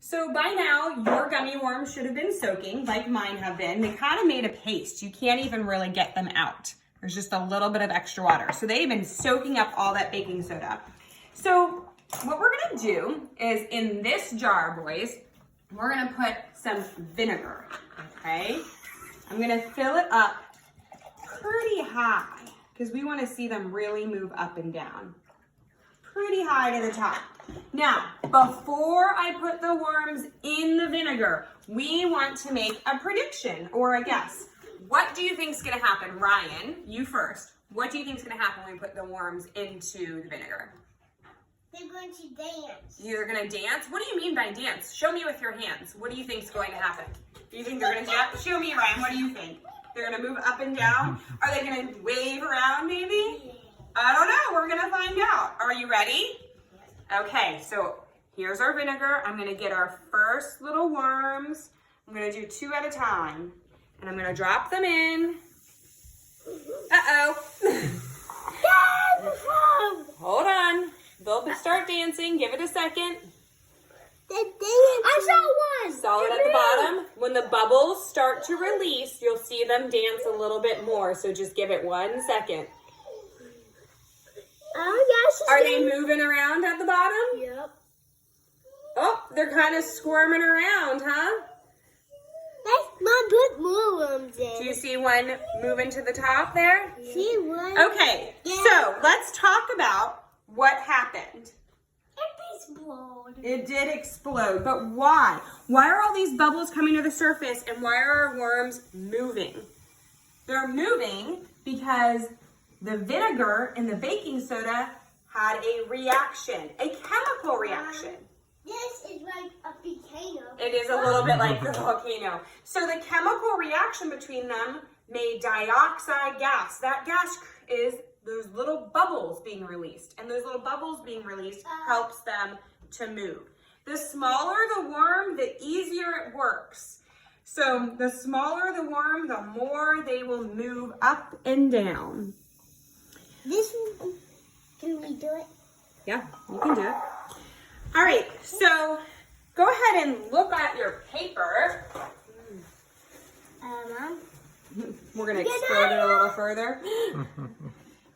So by now, your gummy worms should have been soaking like mine have been. They kind of made a paste. You can't even really get them out. There's just a little bit of extra water. So they've been soaking up all that baking soda. So what we're gonna do is in this jar, boys, we're gonna put some vinegar, okay? I'm gonna fill it up pretty high because we wanna see them really move up and down. Pretty high to the top. Now, before I put the worms in the vinegar, we want to make a prediction or a guess. What do you think is gonna happen? Ryan, you first. What do you think is gonna happen when we put the worms into the vinegar? They're going to dance. You're gonna dance? What do you mean by dance? Show me with your hands. What do you think is going to happen? Do you think they're gonna dance? Show me, Ryan, what do you think? They're gonna move up and down? Are they gonna wave around maybe? I don't know, we're gonna find out. Are you ready? Okay, so here's our vinegar. I'm gonna get our first little worms. I'm gonna do 2 at a time. And I'm gonna drop them in. Uh-oh. Hold on. They'll start dancing. Give it a second. I saw one. Solid at the bottom. When the bubbles start to release, you'll see them dance a little bit more. So just give it 1 second. Oh, yes. Are they moving around at the bottom? Yep. Oh, they're kind of squirming around, huh? Let's not put more worms in. Do you see one moving to the top there? See one? Okay, so let's talk about what happened. It exploded. It did explode, but why? Why are all these bubbles coming to the surface and why are our worms moving? They're moving because the vinegar and the baking soda had a reaction, a chemical reaction. This is like a volcano. It is a little bit like the volcano. So the chemical reaction between them made dioxide gas. That gas is those little bubbles being released. And those little bubbles being released helps them to move. The smaller the worm, the easier it works. So the smaller the worm, the more they will move up and down. This one, can we do it? Yeah, you can do it. All right, so go ahead and look at your paper. Mom? We're gonna explode it a little further. Here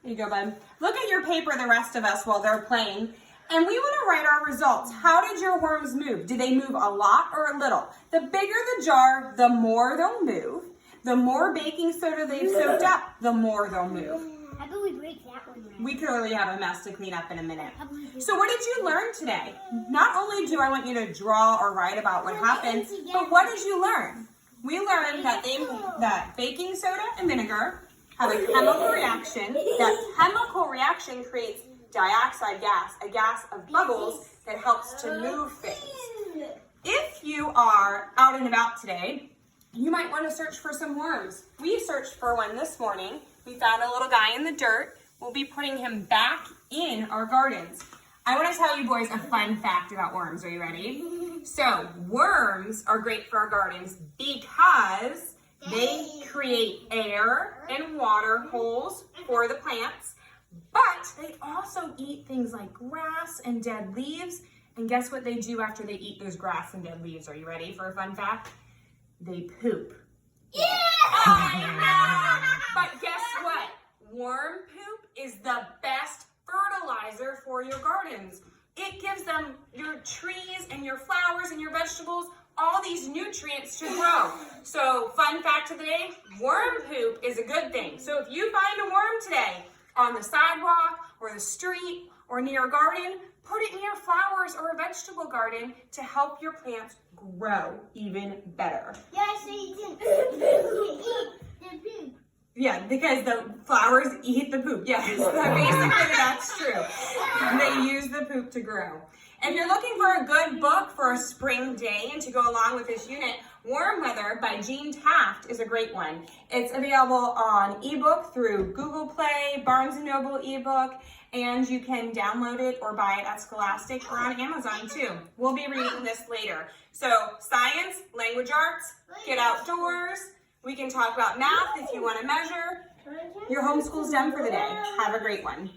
you go, bud. Look at your paper, the rest of us, while they're playing. And we wanna write our results. How did your worms move? Did they move a lot or a little? The bigger the jar, the more they'll move. The more baking soda they've soaked up, the more they'll move. How about we break that one? We clearly have a mess to clean up in a minute. So what did you learn today? Not only do I want you to draw or write about what happened, but what did you learn? We learned that baking soda and vinegar have a chemical reaction. That chemical reaction creates dioxide gas, a gas of bubbles that helps to move things. If you are out and about today, you might want to search for some worms. We searched for one this morning. We found a little guy in the dirt. We'll be putting him back in our gardens. I want to tell you boys a fun fact about worms. Are you ready? So worms are great for our gardens because they create air and water holes for the plants, but they also eat things like grass and dead leaves. And guess what they do after they eat those grass and dead leaves? Are you ready for a fun fact? They poop. Yeah! But guess what? Worm poop is the best fertilizer for your gardens. It gives them, your trees and your flowers and your vegetables, all these nutrients to grow. So fun fact of the day, worm poop is a good thing. So if you find a worm today on the sidewalk or the street or near a garden, put it near flowers or a vegetable garden to help your plants grow even better. Yeah, so you can eat the poop. Yeah, because the flowers eat the poop. Yes, basically that's true. They use the poop to grow. If you're looking for a good book for a spring day and to go along with this unit, Warm Weather by Jean Taft is a great one. It's available on ebook through Google Play, Barnes & Noble ebook, and you can download it or buy it at Scholastic or on Amazon too. We'll be reading this later. So science, language arts, get outdoors. We can talk about math if you want to measure. Your homeschool's done for the day. Have a great one.